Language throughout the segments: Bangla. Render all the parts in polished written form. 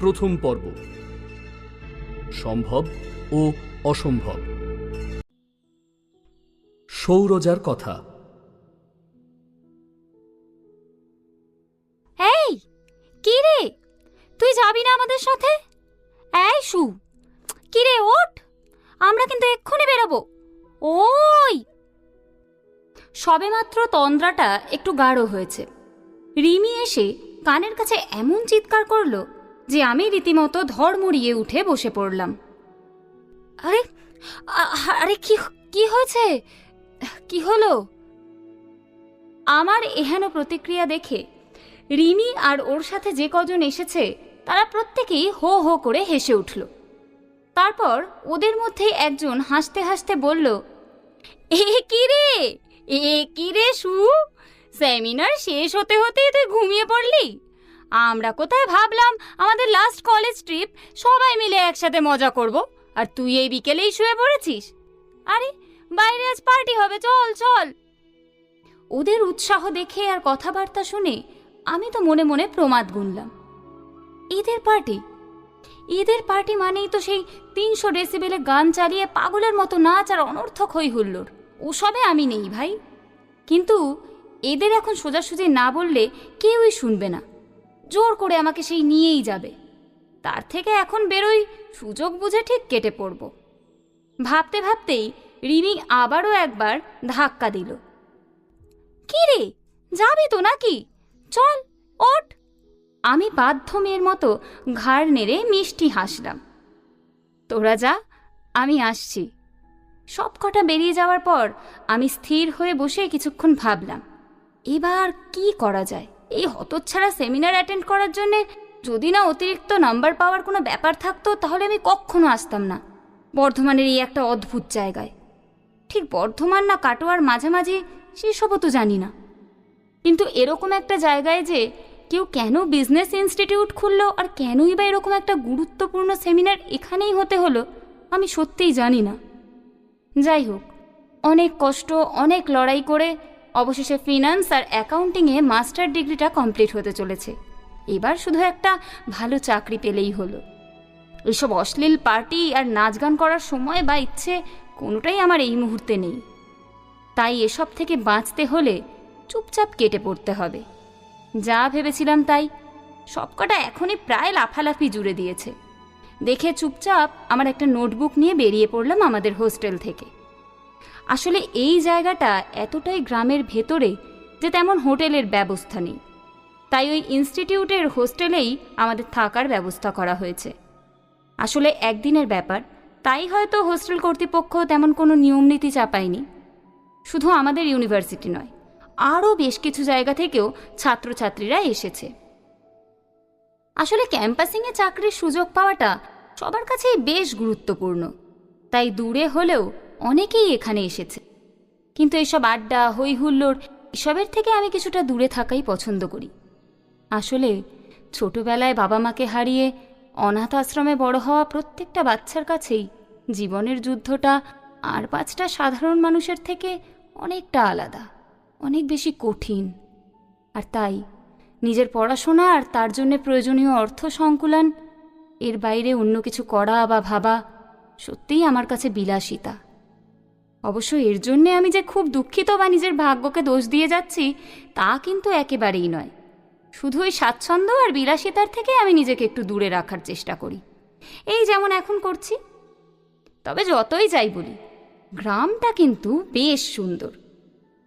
প্রথম পর্ব, সম্ভব ও অসম্ভব। সৌরজার কথা। এই কি রে, তুই যাবি না আমাদের সাথে? এই শু, কি রে ওঠ, আমরা কিন্তু এক্ষুনি বেরোবো। ওই সবেমাত্র তন্দ্রাটা একটু গাঢ় হয়েছে। রিমি এসে কানের কাছে এমন চিৎকার করলো যে আমি রীতিমতো ধড়মড়িয়ে উঠে বসে পড়লাম। আরে আরে কি কি হয়েছে, কি হলো? আমার এহেন প্রতিক্রিয়া দেখে রিমি আর ওর সাথে যে কজন এসেছে তারা প্রত্যেকেই হো হো করে হেসে উঠল। তারপর ওদের মধ্যে একজন হাসতে হাসতে বলল, এ কি রে শু, সেমিনার শেষ হতে হতেই তুই ঘুমিয়ে পড়লি? আমরা কোথায় ভাবলাম আমাদের লাস্ট কলেজ ট্রিপ, সবাই মিলে একসাথে মজা করব, আর তুই এই বিকেলেই শুয়ে পড়েছিস। আরে বাইরে আজ পার্টি হবে, চল চল। ওদের উৎসাহ দেখে আর কথাবার্তা শুনে আমি তো মনে মনে প্রমাদ গুনলাম। ঈদের পার্টি মানেই তো সেই 300 ডেসিবেলে গান চালিয়ে পাগলের মতো নাচ আর অনর্থক হই হুল্লোড়। ওসবে আমি নেই ভাই, কিন্তু এদের এখন সোজাসুজি না বললে কেউই শুনবে না, জোর করে আমাকে সেই নিয়েই যাবে। তার থেকে এখন বেরোই, সুযোগ বুঝে ঠিক কেটে পড়ব। ভাবতে ভাবতেই রিমি আবারও একবার ধাক্কা দিল। কি রে, যাবি তো নাকি? চল ওঠ। আমি বাধ্য মেয়ের মতো ঘাড় নেড়ে মিষ্টি হাসলাম। তোরা যা, আমি আসছি। সব কটা বেরিয়ে যাওয়ার পর আমি স্থির হয়ে বসে কিছুক্ষণ ভাবলাম, এবার কি করা যায়। এই হতচ্ছাড়া সেমিনার অ্যাটেন্ড করার জন্যে যদি না অতিরিক্ত নাম্বার পাওয়ার কোনো ব্যাপার থাকতো তাহলে আমি কখনো আসতাম না বর্ধমানের এই একটা অদ্ভুত জায়গায়। ঠিক বর্ধমান না কাটোয়ার মাঝামাঝি সেসবও তো জানি না, কিন্তু এরকম একটা জায়গায় যে কেউ কেন বিজনেস ইনস্টিটিউট খুললো আর কেনই বা এরকম একটা গুরুত্বপূর্ণ সেমিনার এখানেই হতে হলো আমি সত্যিই জানি না। যাই হোক, অনেক কষ্ট, অনেক লড়াই করে অবশেষে ফিনান্স আর অ্যাকাউন্টিংয়ে মাস্টার ডিগ্রিটা কমপ্লিট হতে চলেছে। এবার শুধু একটা ভালো চাকরি পেলেই হলো। এইসব অশ্লীল পার্টি আর নাচ গান করার সময় বা ইচ্ছে কোনোটাই আমার এই মুহূর্তে নেই। তাই এসব থেকে বাঁচতে হলে চুপচাপ কেটে পড়তে হবে। যা ভেবেছিলাম তাই, সবকটা এখনই প্রায় লাফালাফি জুড়ে দিয়েছে দেখে চুপচাপ আমার একটা নোটবুক নিয়ে বেরিয়ে পড়লাম আমাদের হোস্টেল থেকে। আসলে এই জায়গাটা এতটাই গ্রামের ভেতরে যে তেমন হোটেলের ব্যবস্থা নেই, তাই ওই ইনস্টিটিউটের হোস্টেলেই আমাদের থাকার ব্যবস্থা করা হয়েছে। আসলে একদিনের ব্যাপার, তাই হয়তো হোস্টেল কর্তৃপক্ষ তেমন কোনো নিয়মনীতি চাপায়নি। শুধু আমাদের ইউনিভার্সিটি নয়, আরও বেশ কিছু জায়গা থেকেও ছাত্রছাত্রীরা এসেছে। আসলে ক্যাম্পাসিংয়ে চাকরির সুযোগ পাওয়াটা সবার কাছেই বেশ গুরুত্বপূর্ণ, তাই দূরে হলেও অনেকেই এখানে এসেছে। কিন্তু এসব আড্ডা, হই হুল্লোড় এসবের থেকে আমি কিছুটা দূরে থাকাই পছন্দ করি। আসলে ছোটবেলায় বাবা মাকে হারিয়ে অনাথ আশ্রমে বড় হওয়া প্রত্যেকটা বাচ্চার কাছেই জীবনের যুদ্ধটা আর 5টা সাধারণ মানুষের থেকে অনেকটা আলাদা, অনেক বেশি কঠিন। আর তাই নিজের পড়াশোনা আর তার জন্য প্রয়োজনীয় অর্থ সংকুলান, এর বাইরে অন্য কিছু করা বা ভাবা সত্যিই আমার কাছে বিলাসিতা। অবশ্য এর জন্যে আমি যে খুব দুঃখিত বা নিজের ভাগ্যকে দোষ দিয়ে যাচ্ছি তা কিন্তু একেবারেই নয়। শুধু ওই স্বাচ্ছন্দ্য আর বিলাসিতার থেকে আমি নিজেকে একটু দূরে রাখার চেষ্টা করি, এই যেমন এখন করছি। তবে যতই যাই বলি, গ্রামটা কিন্তু বেশ সুন্দর।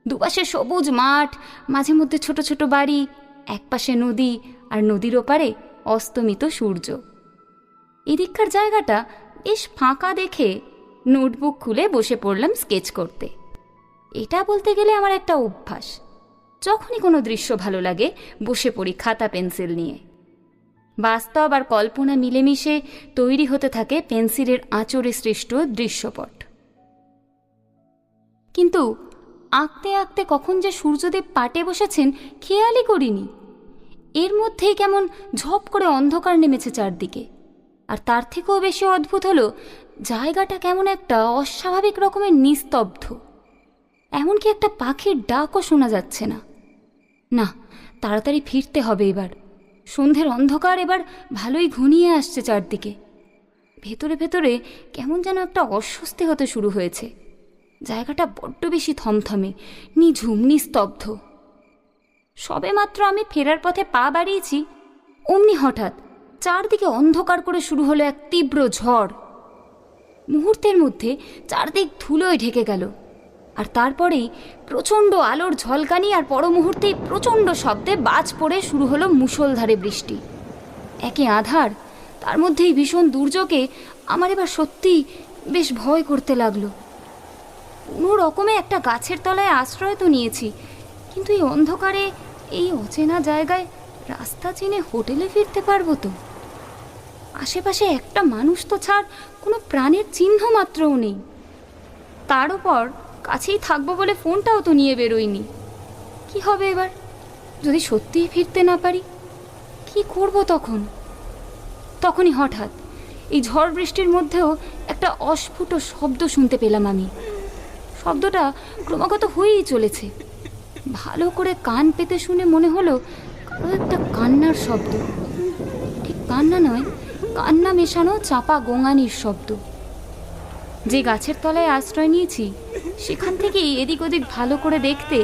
দুপাশে সবুজ মাঠ, মাঝে মধ্যে ছোট ছোট বাড়ি, একপাশে নদী আর নদীর ওপারে অস্তমিত সূর্য। এদিককার জায়গাটা বেশ ফাঁকা দেখে নোটবুক খুলে বসে পড়লাম স্কেচ করতে। এটা বলতে গেলে আমার একটা অভ্যাস, যখনই কোনো দৃশ্য ভালো লাগে বসে পড়ি খাতা পেন্সিল নিয়ে। বাস্তব আর কল্পনা মিলেমিশে তৈরি হতে থাকে পেন্সিলের আঁচড়ে সৃষ্ট দৃশ্যপট। কিন্তু আঁকতে আঁকতে কখন যে সূর্যদেব পাটে বসেছেন খেয়ালই করিনি। এর মধ্যেই কেমন ঝপ করে অন্ধকার নেমেছে চারদিকে। আর তার থেকেও বেশি অদ্ভুত হলো জায়গাটা কেমন একটা অস্বাভাবিক রকমের নিস্তব্ধ। এমনকি একটা পাখির ডাকও শোনা যাচ্ছে না। না, তাড়াতাড়ি ফিরতে হবে এবার। সন্ধ্যের অন্ধকার এবার ভালোই ঘনিয়ে আসছে চারদিকে। ভেতরে ভেতরে কেমন যেন একটা অস্বস্তি হতে শুরু হয়েছে। জায়গাটা বড্ড বেশি থমথমে, নিঝুম, নিস্তব্ধ। সবেমাত্র আমি ফেরার পথে পা বাড়িয়েছি, অমনি হঠাৎ চারদিকে অন্ধকার করে শুরু হলো এক তীব্র ঝড়। মুহূর্তের মধ্যে চারদিক ধুলোয় ঢেকে গেল, আর তারপরেই প্রচণ্ড আলোর ঝলকানি, আর পর মুহূর্তেই প্রচণ্ড শব্দে বাজ পড়ে শুরু হলো মুষলধারে বৃষ্টি। একে আঁধার, তার মধ্যেই ভীষণ দুর্যোগে আমার এবার সত্যিই বেশ ভয় করতে লাগলো। কোনো রকমে একটা গাছের তলায় আশ্রয় তো নিয়েছি, কিন্তু এই অন্ধকারে, এই অচেনা জায়গায় রাস্তা চিনে হোটেলে ফিরতে পারবো তো? আশেপাশে একটা মানুষ তো ছাড় কোনো প্রাণের চিহ্ন মাত্রও নেই। তার উপর কাছেই থাকবো বলে ফোনটাও তো নিয়ে বেরোইনি। কি হবে এবার যদি সত্যিই ফিরতে না পারি? কি করব তখন? তখনই হঠাৎ এই ঝড় বৃষ্টির মধ্যেও একটা অস্ফুট শব্দ শুনতে পেলাম আমি। শব্দটা ক্রমাগত হয়েই চলেছে। ভালো করে কান পেতে শুনে মনে হলো কারো একটা কান্নার শব্দ। ঠিক কান্না নয়, কান্না মেশানো চাপা গোঙানির শব্দ। যে গাছের তলায় আশ্রয় নিয়েছি সেখান থেকেই এদিক ওদিক ভালো করে দেখতে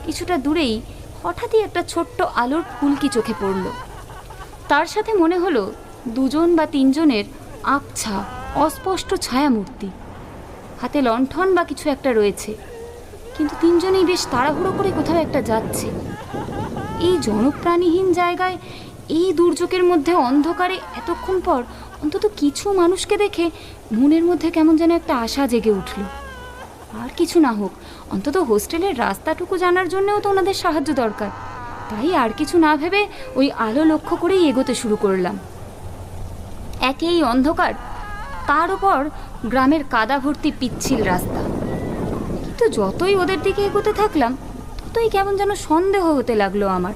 কিছুটা দূরেই হঠাৎই একটা ছোট্ট আলোর ফুলকি চোখে পড়ল। তার সাথে মনে হলো 2 বা 3 জনের আবছা অস্পষ্ট ছায়ামূর্তি। হাতে লণ্ঠন বা কিছু একটা রয়েছে, কিন্তু 3 জনেই বেশ তাড়াহুড়ো করে কোথাও একটা যাচ্ছে। এই জনপ্রাণীহীন জায়গায়, এই দুর্যোগের মধ্যে অন্ধকারে এতক্ষণ পর অন্তত কিছু মানুষকে দেখে মনের মধ্যে কেমন যেন একটা আশা জেগে উঠল। আর কিছু না হোক, অন্তত হোস্টেলের রাস্তাটুকু জানার জন্যও তো ওনাদের সাহায্য দরকার। তাই আর কিছু না ভেবে ওই আলো লক্ষ্য করেই এগোতে শুরু করলাম। একে এই অন্ধকার, তার উপর গ্রামের কাদা ভর্তি পিচ্ছিল রাস্তা। কিন্তু যতই ওদের দিকে এগোতে থাকলাম ততই কেমন যেন সন্দেহ হতে লাগলো আমার।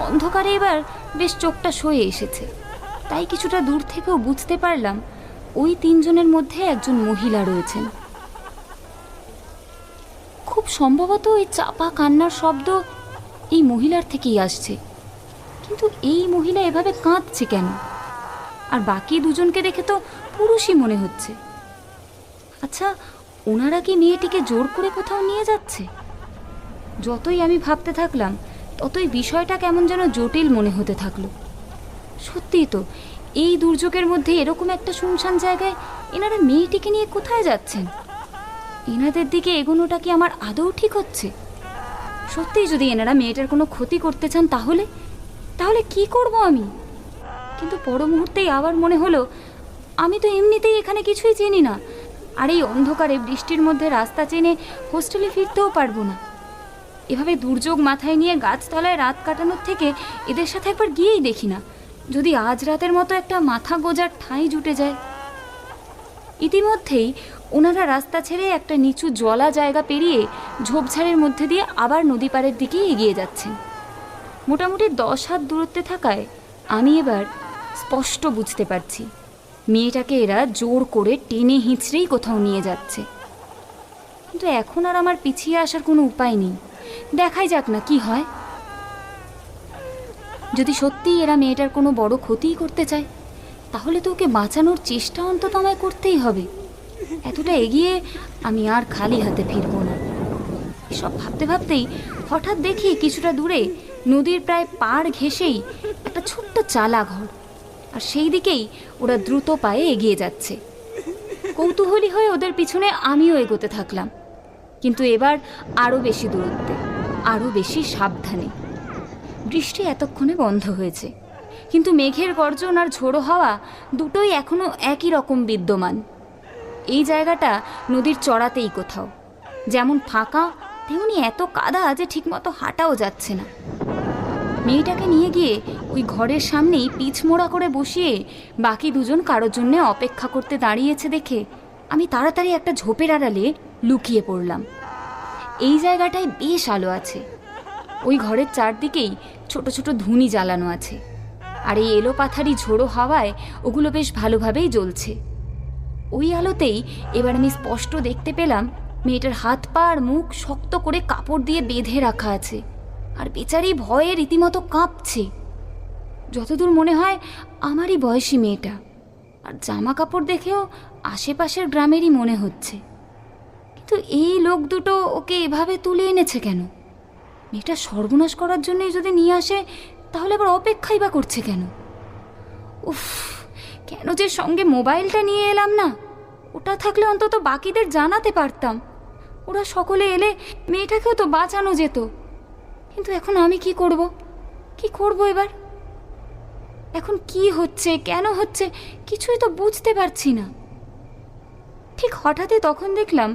অন্ধকারে এবার বেশ চোখটা সয়ে এসেছে, তাই কিছুটা দূর থেকেও বুঝতে পারলাম ওই 3 জনের মধ্যে একজন মহিলা রয়েছেন। খুব সম্ভবত ওই চাপা কান্নার শব্দ এই মহিলার থেকেই আসছে। কিন্তু এই মহিলা এভাবে কাঁদছে কেন? আর বাকি 2 জনকে দেখে তো পুরুষই মনে হচ্ছে। আচ্ছা, ওনারা কি মেয়েটিকে জোর করে কোথাও নিয়ে যাচ্ছে? যতই আমি ভাবতে থাকলাম ততই বিষয়টা কেমন যেন জটিল মনে হতে থাকলো। সত্যিই তো, এই দুর্যোগের মধ্যে এরকম একটা শুনশান জায়গায় এনারা মেয়েটিকে নিয়ে কোথায় যাচ্ছেন? এনাদের দিকে এগোনোটা কি আমার আদৌ ঠিক হচ্ছে? সত্যিই যদি এনারা মেয়েটার কোনো ক্ষতি করতে চান তাহলে তাহলে কি করব আমি? কিন্তু পর মুহূর্তেই আবার মনে হলো আমি তো এমনিতেই এখানে কিছুই চিনি না, আর এই অন্ধকারে বৃষ্টির মধ্যে রাস্তা চেনে হোস্টেলে ফিরতেও পারবো না। এভাবে দুর্যোগ মাথায় নিয়ে গাছতলায় রাত কাটানোর থেকে এদের সাথে একবার গিয়েই দেখি না, যদি আজ রাতের মতো একটা মাথা গোজার ঠাঁই জুটে যায়। ইতিমধ্যেই ওনারা রাস্তা ছেড়ে একটা নিচু জলা জায়গা পেরিয়ে ঝোপঝাড়ের মধ্যে দিয়ে আবার নদী পাড়ের দিকেই এগিয়ে যাচ্ছেন। মোটামুটি 10 হাত দূরত্বে থাকায় আমি এবার স্পষ্ট বুঝতে পারছি মেয়েটাকে এরা জোর করে টেনে হিঁচড়েই কোথাও নিয়ে যাচ্ছে। কিন্তু এখন আর আমার পিছিয়ে আসার কোনো উপায় নেই। দেখাই যাক না কি হয়। যদি সত্যিই এরা মেয়েটার কোনো বড় ক্ষতিই করতে চায় তাহলে তো ওকে বাঁচানোর চেষ্টা অন্তত আমায় করতেই হবে। এতটা এগিয়ে আমি আর খালি হাতে ফিরবো না। এসব ভাবতে ভাবতেই হঠাৎ দেখি কিছুটা দূরে নদীর প্রায় পাড় ঘেঁষেই একটা ছোট্ট চালা ঘর, আর সেই দিকেই ওরা দ্রুত পায়ে এগিয়ে যাচ্ছে। কৌতূহলী হয়ে ওদের পিছনে আমিও এগোতে থাকলাম, কিন্তু এবার আরও বেশি দূরত্বে, আরও বেশি সাবধানে। বৃষ্টি এতক্ষণে বন্ধ হয়েছে, কিন্তু মেঘের গর্জন আর ঝোড়ো হাওয়া দুটোই এখনও একই রকম বিদ্যমান। এই জায়গাটা নদীর চড়াতেই কোথাও, যেমন ফাঁকা তেমনি এত কাদা যে ঠিকমতো হাঁটাও যাচ্ছে না। মেয়েটাকে নিয়ে গিয়ে ওই ঘরের সামনেই পিচ মোড়া করে বসিয়ে বাকি 2 জন কারোর জন্যে অপেক্ষা করতে দাঁড়িয়েছে দেখে আমি তাড়াতাড়ি একটা ঝোপের আড়ালে লুকিয়ে পড়লাম। এই জায়গাটায় বেশ আলো আছে, ওই ঘরের চারদিকেই ছোট ছোট ধুনি জ্বালানো আছে, আর এই এলোপাথারি ঝোড়ো হাওয়ায় ওগুলো বেশ ভালোভাবেই জ্বলছে। ওই আলোতেই এবার আমি স্পষ্ট দেখতে পেলাম মেয়েটার হাত পা আর মুখ শক্ত করে কাপড় দিয়ে বেঁধে রাখা আছে, আর বেচারি ভয়ে রীতিমতো কাঁপছে। যতদূর মনে হয় আমারই বয়সী মেয়েটা, আর জামা কাপড় দেখেও আশেপাশের গ্রামেরই মনে হচ্ছে। কিন্তু এই লোক দুটো ওকে এভাবে তুলে এনেছে কেন? মেয়েটা সর্বনাশ করার জন্যই যদি নিয়ে আসে, তাহলে আবার অপেক্ষাই বা করছে কেন? উফ, কেন যে সঙ্গে মোবাইলটা নিয়ে এলাম না? ওটা থাকলে অন্তত বাকিদের জানাতে পারতাম। ওরা সকলে এলে মেয়েটাকেও তো বাঁচানো যেত। কিন্তু এখন আমি কি করব এবার? এখন কি হচ্ছে, কেন হচ্ছে, কিছুই তো বুঝতে পারছি না। ঠিক হঠাৎই তখন দেখলাম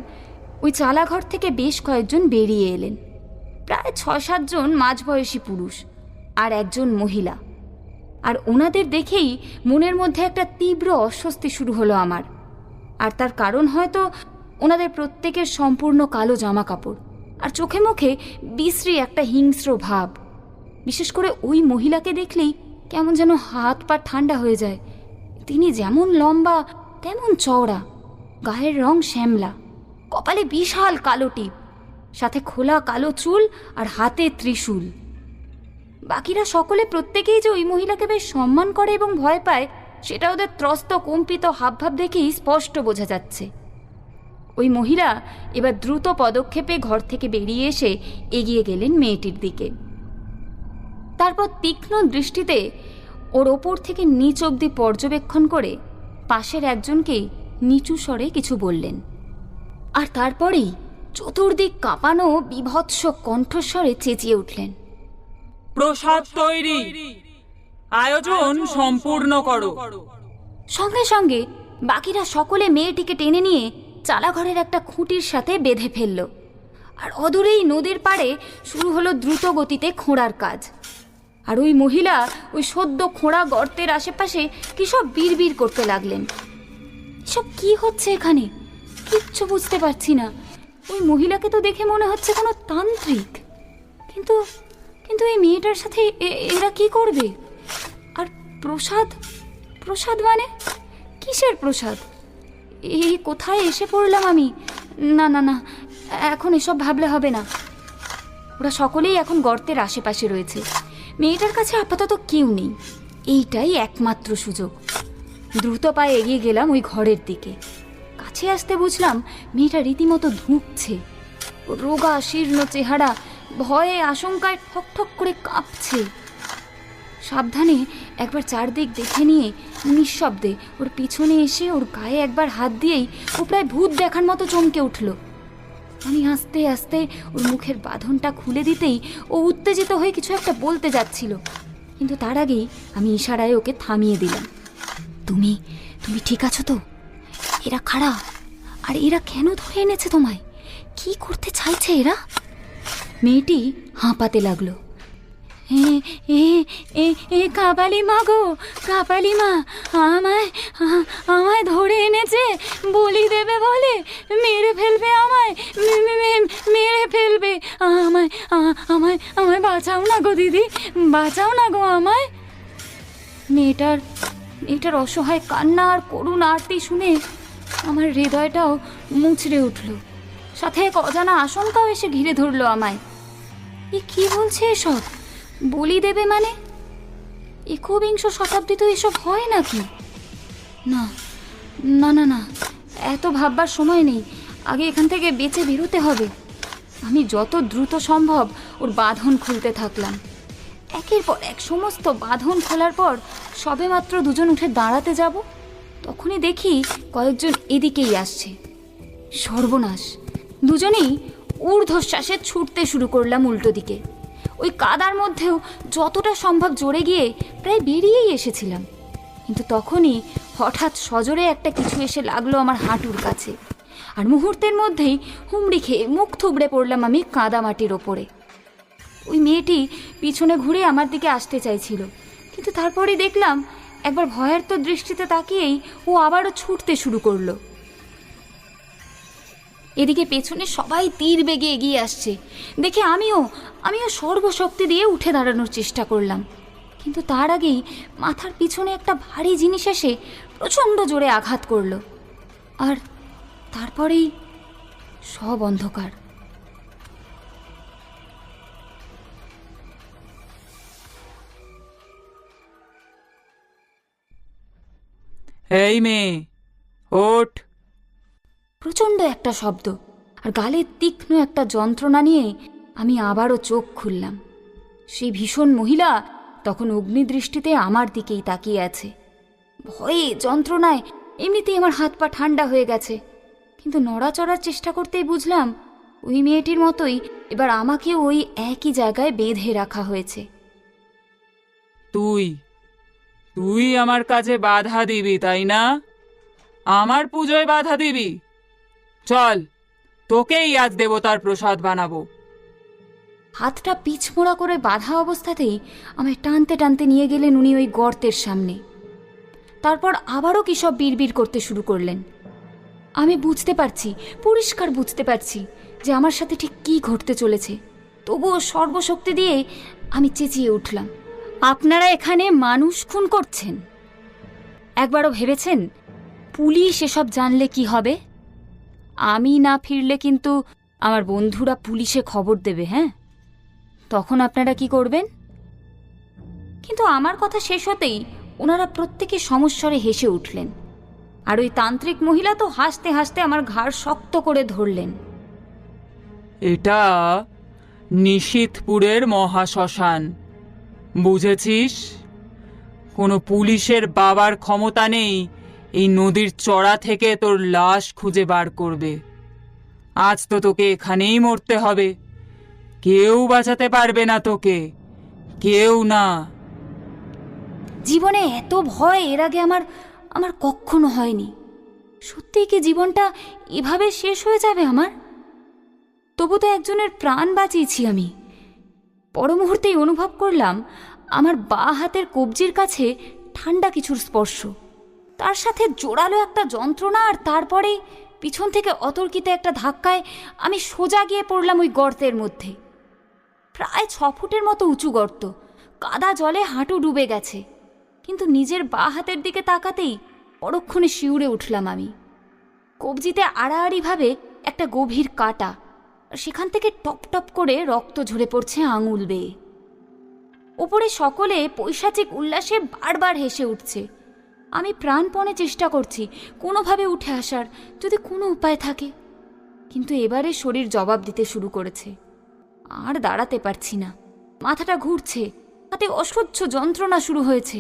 ওই চালাঘর থেকে বেশ কয়েকজন বেরিয়ে এলেন। প্রায় ৬-৭ জন মাঝবয়সী পুরুষ আর একজন মহিলা। আর ওনাদের দেখেই মনের মধ্যে একটা তীব্র অস্বস্তি শুরু হলো আমার। আর তার কারণ হয়তো ওনাদের প্রত্যেকের সম্পূর্ণ কালো জামা কাপড়, আর চোখে মুখে বিশ্রী একটা হিংস্র ভাব। বিশেষ করে ওই মহিলাকে দেখলেই কেমন যেন হাত পা ঠান্ডা হয়ে যায়। তিনি যেমন লম্বা তেমন চওড়া, গায়ের রং শ্যামলা, কপালে বিশাল কালো টিপ, সাথে খোলা কালো চুল আর হাতে ত্রিশূল। বাকিরা সকলে প্রত্যেকেই যে ওই মহিলাকে বেশ সম্মান করে এবং ভয় পায়, সেটা ওদের ত্রস্ত কম্পিত হাবভাব দেখেই স্পষ্ট বোঝা যাচ্ছে। ওই মহিলা এবার দ্রুত পদক্ষেপে ঘর থেকে বেরিয়ে এসে এগিয়ে গেলেন মেয়েটির দিকে। তারপর তীক্ষ্ণ দৃষ্টিতে ওর ওপর থেকে নিচ অবধি পর্যবেক্ষণ করে পাশের একজনকে নিচু স্বরে কিছু বললেন। আর তারপরেই চতুর্দিক কাঁপানো বিভৎস কণ্ঠস্বরে চেঁচিয়ে উঠলেন, প্রসাদ তৈরি, আয়োজন সম্পূর্ণ করো। সঙ্গে সঙ্গে বাকিরা সকলে মেয়েটিকে টেনে নিয়ে চালাঘরের একটা খুঁটির সাথে বেঁধে ফেলল। আর অদূরেই নদীর পাড়ে শুরু হলো দ্রুত গতিতে খোঁড়ার কাজ। আর ওই মহিলা ওই সদ্য খোঁড়া গর্তের আশেপাশে কী সব বিড়বিড় করতে লাগলেন। এসব কি হচ্ছে এখানে? কিচ্ছু বুঝতে পারছি না। ওই মহিলাকে তো দেখে মনে হচ্ছে কোনো তান্ত্রিক, কিন্তু কিন্তু এই মেয়েটার সাথে এরা কি করবে? আর প্রসাদ মানে কিসের প্রসাদ? এই কোথায় এসে পড়লাম আমি? না না না, এখন এসব ভাবলে হবে না। ওরা সকলেই এখন গর্তের আশেপাশে রয়েছে। মেয়েটার কাছে আপাতত কেউ নেই, এইটাই একমাত্র সুযোগ। দ্রুত পায়ে এগিয়ে গেলাম ওই ঘরের দিকে। কাছে আসতে বুঝলাম মেয়েটা রীতিমতো ধুঁকছে। রোগা শীর্ণ চেহারা, ভয়ে আশঙ্কায় ঠকঠক করে কাঁপছে। সাবধানে একবার চারদিক দেখে নিয়ে নিঃশব্দে ওর পিছনে এসে ওর গায়ে একবার হাত দিয়েই ও প্রায় ভূত দেখার মতো চমকে উঠল। আমি আস্তে আস্তে ওর মুখের বাঁধনটা খুলে দিতেই ও উত্তেজিত হয়ে কিছু একটা বলতে যাচ্ছিল, কিন্তু তার আগেই আমি ইশারায় ওকে থামিয়ে দিলাম। তুমি ঠিক আছো তো? এরা খাড়া, আর এরা কেন ধরে এনেছে তোমায়? কি করতে চাইছে এরা? মেয়েটি হাঁপাতে লাগলো। কাপালি মা গো, কাপালি মা, আমায় ধরে এনেছে, বলি দেবে বলে, মেরে ফেলবে আমায়, মেরে ফেলবে আমায়, আমায় বাঁচাও না গো দিদি, বাঁচাও না গো আমায়। মেয়েটার অসহায় কান্না আর করুণ আরতি শুনে আমার হৃদয়টাও মুচড়ে উঠল। সাথে এক অজানা আশঙ্কাও এসে ঘিরে ধরল আমায়। এ কি বলছে এসব? বলি দেবে মানে? একবিংশ শতাব্দীতে এসব হয় নাকি? না না না না, এত ভাববার সময় নেই। আগে এখান থেকে বেঁচে বেরোতে হবে। আমি যত দ্রুত সম্ভব ওর বাঁধন খুলতে থাকলাম। একের পর এক সমস্ত বাঁধন খোলার পর সবেমাত্র দুজন উঠে দাঁড়াতে যাব, তখনই দেখি কয়েকজন এদিকেই আসছে। সর্বনাশ! দুজনেই ঊর্ধ্বশ্বাসে ছুটতে শুরু করলাম উল্টো দিকে। ওই কাদার মধ্যেও যতটা সম্ভব জোরে গিয়ে প্রায় বেরিয়েই এসেছিলাম, কিন্তু তখনই হঠাৎ সজোরে একটা কিছু এসে লাগলো আমার হাঁটুর কাছে, আর মুহূর্তের মধ্যেই হুমড়ি খেয়ে মুখ থুবড়ে পড়লাম আমি কাদা মাটির ওপরে। ওই মেয়েটি পিছনে ঘুরে আমার দিকে আসতে চাইছিল, কিন্তু তারপরেই দেখলাম একবার ভয়ার্ত দৃষ্টিতে তাকিয়েই ও আবারও ছুটতে শুরু করলো। এদিকে পেছনে সবাই তীর বেগে এগিয়ে আসছে দেখে আমিও সর্বশক্তি দিয়ে উঠে দাঁড়ানোর চেষ্টা করলাম, কিন্তু তার আগেই মাথার পিছনে একটা ভারী জিনিস এসে প্রচণ্ড জোরে আঘাত করলো, আর তারপরেই সব অন্ধকার। এই মেয়ে, ওঠ। প্রচণ্ড একটা শব্দ আর গালে তীক্ষ্ণ একটা যন্ত্রণা নিয়ে আমি আবারও চোখ খুললাম। সেই ভীষণ মহিলা তখন অগ্নিদৃষ্টিতে আমার দিকেই তাকিয়ে আছে। ভয়ে যন্ত্রণায় এমনিতেই আমার হাত পা ঠান্ডা হয়ে গেছে, কিন্তু নড়াচড়ার চেষ্টা করতেই বুঝলাম ওই মেয়েটির মতোই এবার আমাকে ওই একই জায়গায় বেঁধে রাখা হয়েছে। তুই তুই আমার কাজে বাধা দিবি, তাই না? আমার পুজোয় বাধা দিবি? চল, তোকেই আজ দেবতার প্রসাদ বানাবো। হাতটা পিছমোড়া করে বাঁধা অবস্থাতেই আমায় টানতে টানতে নিয়ে গেলেন উনি ওই গর্তের সামনে। তারপর আবারও কী সব বিড়বিড় করতে শুরু করলেন। আমি বুঝতে পারছি, পরিষ্কার বুঝতে পারছি যে আমার সাথে ঠিক কী ঘটতে চলেছে। তবুও সর্বশক্তি দিয়ে আমি চেঁচিয়ে উঠলাম, আপনারা এখানে মানুষ খুন করছেন? একবারও ভেবেছেন পুলিশ এসব জানলে কি হবে? আমি না ফিরলে কিন্তু আমার বন্ধুরা পুলিশে খবর দেবে। হ্যাঁ, তখন আপনারা কি করবেন? কিন্তু আমার কথা শেষ হতেই ওনারা প্রত্যেকে সমস্বরে হেসে উঠলেন, আর ওই তান্ত্রিক মহিলা তো হাসতে হাসতে আমার ঘাড় শক্ত করে ধরলেন। এটা নিশীথপুরের মহাশ্মশান, বুঝেছিস? কোনো পুলিশের বাবার ক্ষমতা নেই এই নদীর চড়া থেকে তোর লাশ খুঁজে বার করবে। আজ তো তোকে এখানেই মরতে হবে। কেউ বাঁচাতে পারবে না তোকে, কেউ না। জীবনে এত ভয় এর আগে আমার কখনো হয়নি। সত্যিই কি জীবনটা এভাবে শেষ হয়ে যাবে আমার? তবু তো একজনের প্রাণ বাঁচিয়েছি আমি। পর মুহূর্তেই অনুভব করলাম আমার বাঁ হাতের কবজির কাছে ঠান্ডা কিছুর স্পর্শ, তার সাথে জোরালো একটা যন্ত্রণা, আর তারপরে পিছন থেকে অতর্কিত একটা ধাক্কায় আমি সোজা গিয়ে পড়লাম ওই গর্তের মধ্যে। প্রায় 6 ফুটের মতো উঁচু গর্ত, কাদা জলে হাঁটু ডুবে গেছে। কিন্তু নিজের বাঁ হাতের দিকে তাকাতেই পরক্ষণে শিউরে উঠলাম আমি। কবজিতে আড়াআড়িভাবে একটা গভীর কাটা, সেখান থেকে টপ টপ করে রক্ত ঝরে পড়ছে আঙুল বেয়ে। ওপরে সকলে পৈশাচিক উল্লাসে বারবার হেসে উঠছে। আমি প্রাণপণে চেষ্টা করছি কোনোভাবে উঠে আসার, যদি কোনো উপায় থাকে। কিন্তু এবারে শরীর জবাব দিতে শুরু করেছে। আর দাঁড়াতে পারছি না, মাথাটা ঘুরছে, হাতে অসহ্য যন্ত্রণা শুরু হয়েছে।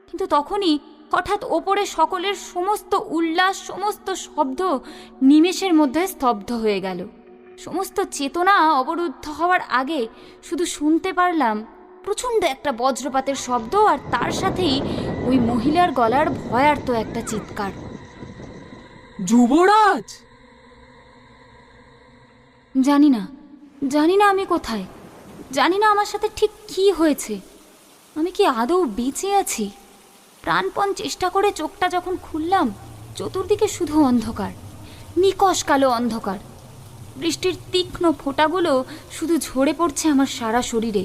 কিন্তু তখনই হঠাৎ ওপরে সকলের সমস্ত উল্লাস, সমস্ত শব্দ নিমেষের মধ্যে স্তব্ধ হয়ে গেল। সমস্ত চেতনা অবরুদ্ধ হওয়ার আগে শুধু শুনতে পারলাম প্রচণ্ড একটা বজ্রপাতের শব্দ, আর তার সাথেই ওই মহিলার গলার ভয়ার্ত একটা চিৎকার, যুবরাজ! জানি না আমি কোথায়, জানি না আমার সাথে ঠিক কি হয়েছে। আমি কি আদৌ বেঁচে আছি? প্রাণপণ চেষ্টা করে চোখটা যখন খুললাম, চতুর্দিকে শুধু অন্ধকার, নিকষ কালো অন্ধকার। বৃষ্টির তীক্ষ্ণ ফোঁটাগুলো শুধু ঝরে পড়ছে আমার সারা শরীরে।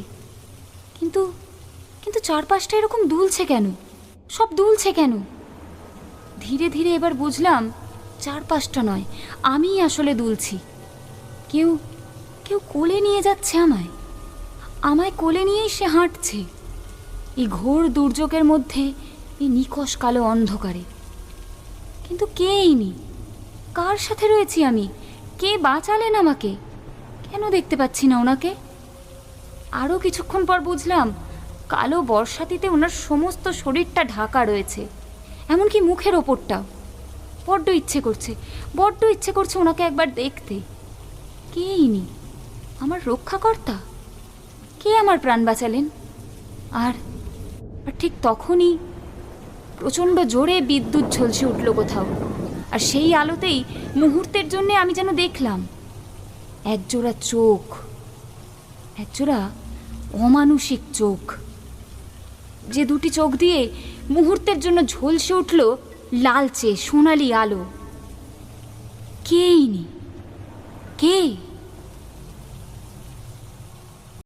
কিন্তু চারপাশটা এরকম দুলছে কেন? সব দুলছে কেন? ধীরে ধীরে এবার বুঝলাম চারপাশটা নয়, আমিই আসলে দুলছি। কেউ কোলে নিয়ে যাচ্ছে আমায় কোলে নিয়েই সে হাঁটছে এই ঘোর দুর্যোগের মধ্যে, এই নিকষ কালো অন্ধকারে। কিন্তু কেই নি, কার সাথে রয়েছি আমি? কে বাঁচালেন আমাকে? কেন দেখতে পাচ্ছি না ওনাকে? আরও কিছুক্ষণ পর বুঝলাম কালো বর্ষাতিতে ওনার সমস্ত শরীরটা ঢাকা রয়েছে, এমনকি মুখের ওপরটাও। বড্ড ইচ্ছে করছে ওনাকে একবার দেখতে। কেই নি, আমার রক্ষাকর্তা? কে আমার প্রাণ বাঁচালেন? আর ঠিক তখনই প্রচণ্ড জোরে বিদ্যুৎ ঝলসে উঠল কোথাও, আর সেই আলোতেই মুহূর্তের জন্যে আমি যেন দেখলাম একজোড়া চোখ, একজোড়া অমানুষিক চোখ, যে দুটি চোখ দিয়ে মুহূর্তের জন্য ঝলসে উঠল লালচে সোনালি আলো। কে?